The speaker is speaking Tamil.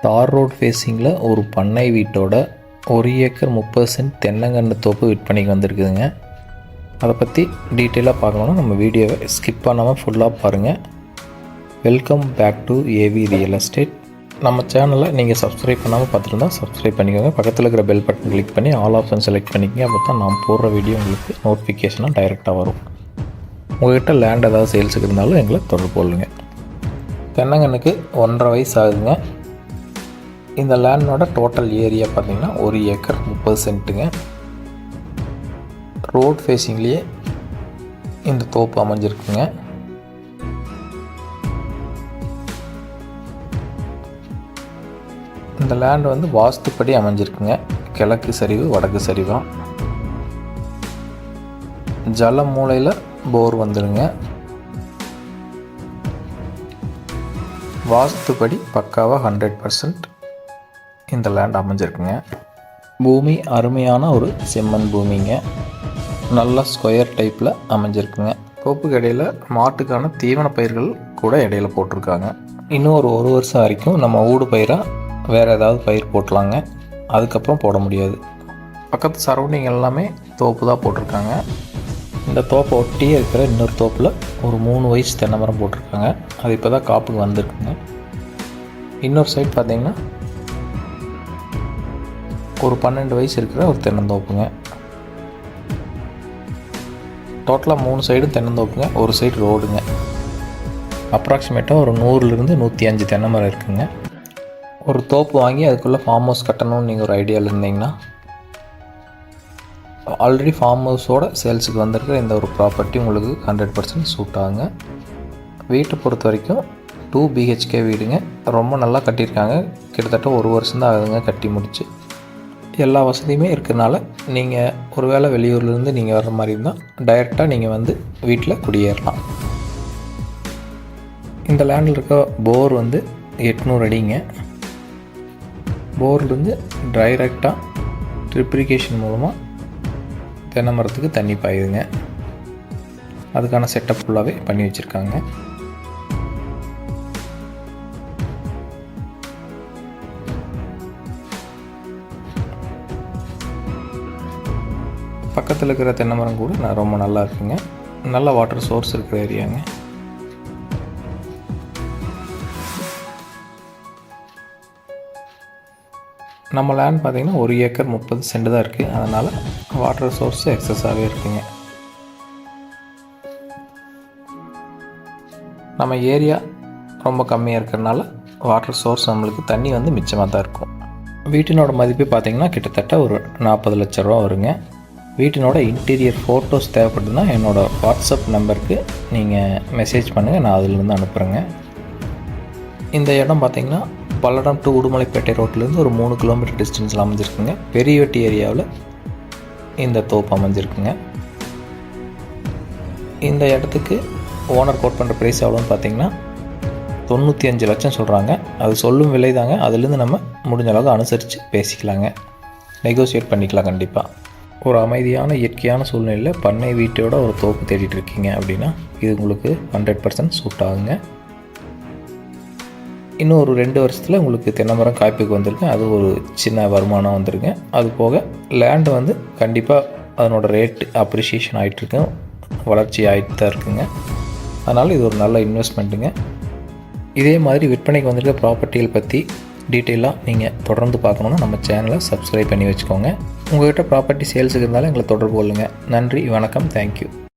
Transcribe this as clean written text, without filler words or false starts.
தார் ரோட் ஃபேஸிங்கில் ஒரு பண்ணை வீட்டோட 1 ஏக்கர் 30 சென்ட் தென்னங்கன்று தோப்பு விற்பனைக்கு வந்திருக்குதுங்க. அதை பற்றி டீட்டெயிலாக பார்க்கணுன்னா நம்ம வீடியோவை ஸ்கிப் பண்ணாமல் ஃபுல்லாக பாருங்கள். Welcome back to AV real estate. நம்ம சேனலை நீங்கள் சப்ஸ்கிரைப் பண்ணாமல் பார்த்துருந்தா சப்ஸ்கிரைப் பண்ணிக்கோங்க. பக்கத்தில் இருக்கிற பெல் பட்டன் கிளிக் பண்ணி ஆல் ஆப்ஷன் செலக்ட் பண்ணிக்கங்க. அப்போ தான் நான் போடுற வீடியோ உங்களுக்கு நோட்டிஃபிகேஷனாக டைரெக்டாக வரும். உங்கள்கிட்ட லேண்ட் ஏதாவது சேல்ஸுக்கு இருந்தாலும் எங்களை தொடர்பு கொள்ளுங்க. தென்னங்கன்றுக்கு 1.5 வயசு ஆகுதுங்க. இந்த லேண்டோட டோட்டல் ஏரியா பார்த்திங்கன்னா 1 ஏக்கர் 30 சென்ட்டுங்க. ரோட் ஃபேஸிங்லேயே இந்த தோப்பு அமைஞ்சிருக்குங்க. இந்த லேண்ட் வந்து வாஸ்துப்படி அமைஞ்சிருக்குங்க. கிழக்கு சரிவு வடக்கு சரிவாக ஜல மூலையில் போர் வந்துடுங்க. வாஸ்துப்படி பக்காவாக 100% இந்த லேண்ட் அமைஞ்சிருக்குங்க. பூமி அருமையான ஒரு செம்மண் பூமிங்க. நல்ல ஸ்கொயர் டைப்பில் அமைஞ்சிருக்குங்க. தோப்புக்கு இடையில் மாட்டுக்கான தீவன பயிர்கள் கூட இடையில போட்டிருக்காங்க. இன்னும் ஒரு வருஷம் வரைக்கும் நம்ம ஊடு பயிராக வேறு ஏதாவது பயிர் போட்டலாங்க. அதுக்கப்புறம் போட முடியாது. பக்கத்து சரௌண்டிங் எல்லாமே தோப்பு தான் போட்டிருக்காங்க. இந்த தோப்பை ஒட்டியே இருக்கிற இன்னொரு தோப்பில் ஒரு 3 வயசு தென்னை மரம் போட்டிருக்காங்க. அது இப்போ தான் காப்புக்கு வந்திருக்குங்க. இன்னொரு சைடு பார்த்திங்கன்னா ஒரு 12 வயசு இருக்கிற ஒரு தென்னந்தோப்புங்க. டோட்டலாக 3 சைடும் தென்னந்தோப்புங்க. ஒரு சைடு ரோடுங்க. அப்ராக்சிமேட்டாக ஒரு 100லேருந்து 105 தென்னை மரம் இருக்குங்க. ஒரு தோப்பு வாங்கி அதுக்குள்ளே ஃபார்ம் ஹவுஸ் கட்டணும்னு நீங்கள் ஒரு ஐடியாவில் இருந்தீங்கன்னா ஆல்ரெடி ஃபார்ம் ஹவுஸோட சேல்ஸுக்கு வந்திருக்கிற இந்த ஒரு ப்ராப்பர்ட்டி உங்களுக்கு 100% சூட் ஆகுங்க. வீட்டை பொறுத்த வரைக்கும் 2 BHK வீடுங்க. ரொம்ப நல்லா கட்டியிருக்காங்க. கிட்டத்தட்ட 1 வருஷம் தான் ஆகுதுங்க கட்டி முடிச்சு. எல்லா வசதியுமே இருக்கிறனால நீங்கள் ஒரு வேளை வெளியூர்லேருந்து நீங்கள் வர்ற மாதிரி இருந்தால் டைரெக்டாக நீங்கள் வந்து வீட்டில் குடியேறலாம். இந்த லேண்டில் இருக்க போர் வந்து 800 அடிங்க. போர்லேருந்து டைரெக்டாக ட்ரிப்ரிகேஷன் மூலமாக தென்னை மரத்துக்கு தண்ணி பாயுதுங்க. அதுக்கான செட்டப் ஃபுல்லாகவே பண்ணி வச்சுருக்காங்க. பக்கத்தில் இருக்கிற தென்னை மரம் கூட ரொம்ப நல்லா இருக்குங்க. நல்ல வாட்டர் சோர்ஸ் இருக்கிற ஏரியாங்க. நம்ம லேண்ட் பார்த்திங்கன்னா 1 ஏக்கர் 30 சென்ட் தான் இருக்குது. அதனால் வாட்டர் சோர்ஸ் எக்ஸஸாகவே இருக்குங்க. நம்ம ஏரியா ரொம்ப கம்மியாக இருக்கிறதுனால வாட்டர் சோர்ஸ் நம்மளுக்கு தண்ணி வந்து மிச்சமாக தான் இருக்கும். வீட்டினோட மதிப்பு பார்த்திங்கன்னா கிட்டத்தட்ட ஒரு 40 லட்ச ரூபா வருங்க. வீட்டினோட இன்டீரியர் ஃபோட்டோஸ் தேவைப்படுதுன்னா என்னோடய வாட்ஸ்அப் நம்பருக்கு நீங்கள் மெசேஜ் பண்ணுங்கள். நான் அதிலிருந்து அனுப்புகிறேங்க. இந்த இடம் பார்த்திங்கன்னா பல்லடம் டு உடுமலைப்பேட்டை ரோட்லேருந்து ஒரு 3 கிலோமீட்டர் டிஸ்டன்ஸில் அமைஞ்சிருக்குங்க. பெரியவட்டி ஏரியாவில் இந்த தோப்பு அமைஞ்சிருக்குங்க. இந்த இடத்துக்கு ஓனர் கோட் பண்ணுற ப்ரைஸ் எவ்வளோன்னு பார்த்தீங்கன்னா 95 லட்சம் சொல்கிறாங்க. அது சொல்லும் விலை தாங்க. அதுலேருந்து நம்ம முடிஞ்ச அளவுக்கு அனுசரித்து பேசிக்கலாங்க. நெகோசியேட் பண்ணிக்கலாம். கண்டிப்பாக ஒரு அமைதியான இயற்கையான சூழ்நிலையில் பண்ணை வீட்டோட ஒரு தோப்பு தேடிட்டு இருக்கீங்க அப்படின்னா இது உங்களுக்கு 100% சூட் ஆகுங்க. இன்னும் ஒரு 2 வருஷத்தில் உங்களுக்கு தென்னை மரம் காய்ப்புக்கு வந்திருக்கு. அது ஒரு சின்ன வருமானம் வந்துருங்க. அது போக லேண்டு வந்து கண்டிப்பாக அதனோட ரேட் அப்ரிஷியேஷன் ஆகிட்டுருக்கு, வளர்ச்சி ஆகிட்டு தான் இருக்குங்க. அதனால் இது ஒரு நல்ல இன்வெஸ்ட்மெண்ட்டுங்க. இதே மாதிரி விற்பனைக்கு வந்திருக்க ப்ராப்பர்ட்டிகள் பற்றி டீட்டெயிலாக நீங்கள் தொடர்ந்து பார்க்கணுன்னா நம்ம சேனலை சப்ஸ்கிரைப் பண்ணி வச்சுக்கோங்க. உங்கள்கிட்ட ப்ராப்பர்ட்டி சேல்ஸுக்கு இருந்தாலும் எங்களை தொடர்பு கொள்ளுங்கள். நன்றி, வணக்கம், தேங்க்யூ.